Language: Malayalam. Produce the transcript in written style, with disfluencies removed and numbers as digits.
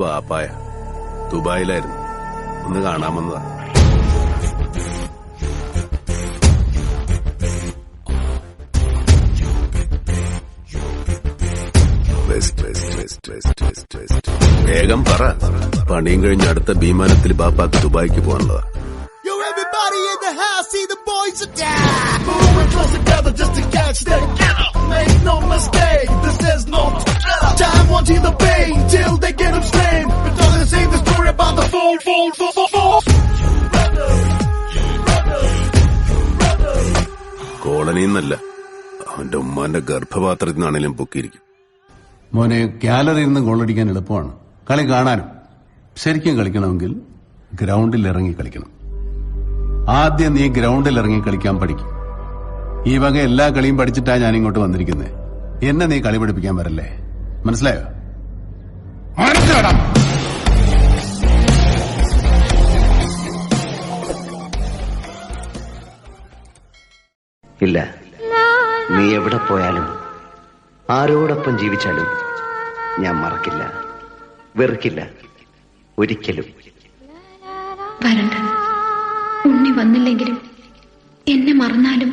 വാപ്പായ ദുബായിലായിരുന്നു, ഒന്ന് കാണാമെന്നതാ. വേഗം പറ, പണിയും കഴിഞ്ഞ് അടുത്ത വിമാനത്തിൽ ബാപ്പാക്ക് ദുബായിക്ക് പോകാനുള്ളതാ. Everybody in the house, see the boys are down. Moving close together just to catch them. Make no mistake, this is no time wanting the pain till they get them straight. Because they say the story about the fall. കോളനിന്നല്ല, അവന്റെ ഉമ്മാന്റെ ഗർഭപാത്രത്തിൽ നിന്നാണേലും പൊക്കിയിരിക്കും. മോനെ, ഗാലറിയിൽ നിന്ന് ഗോളടിക്കാൻ എളുപ്പമാണ്, കളി കാണാനും. ശരിക്കും കളിക്കണമെങ്കിൽ ഗ്രൗണ്ടിൽ ഇറങ്ങി കളിക്കണം. ആദ്യം നീ ഗ്രൗണ്ടിൽ ഇറങ്ങി കളിക്കാൻ പഠിക്കും. ഈ വക എല്ലാ കളിയും പഠിച്ചിട്ടാ ഞാൻ ഇങ്ങോട്ട് വന്നിരിക്കുന്നത്. എന്നെ നീ കളി പഠിപ്പിക്കാൻ വരല്ലേ, മനസ്സിലായോ? ഇല്ല, നീ എവിടെ പോയാലും ആരോടൊപ്പം ജീവിച്ചാലും ഞാൻ മറക്കില്ല, വെറുക്കില്ല, ഒരിക്കലും. വരണ്ട, ഉണ്ണി വന്നില്ലെങ്കിലും എന്നെ മറന്നാലും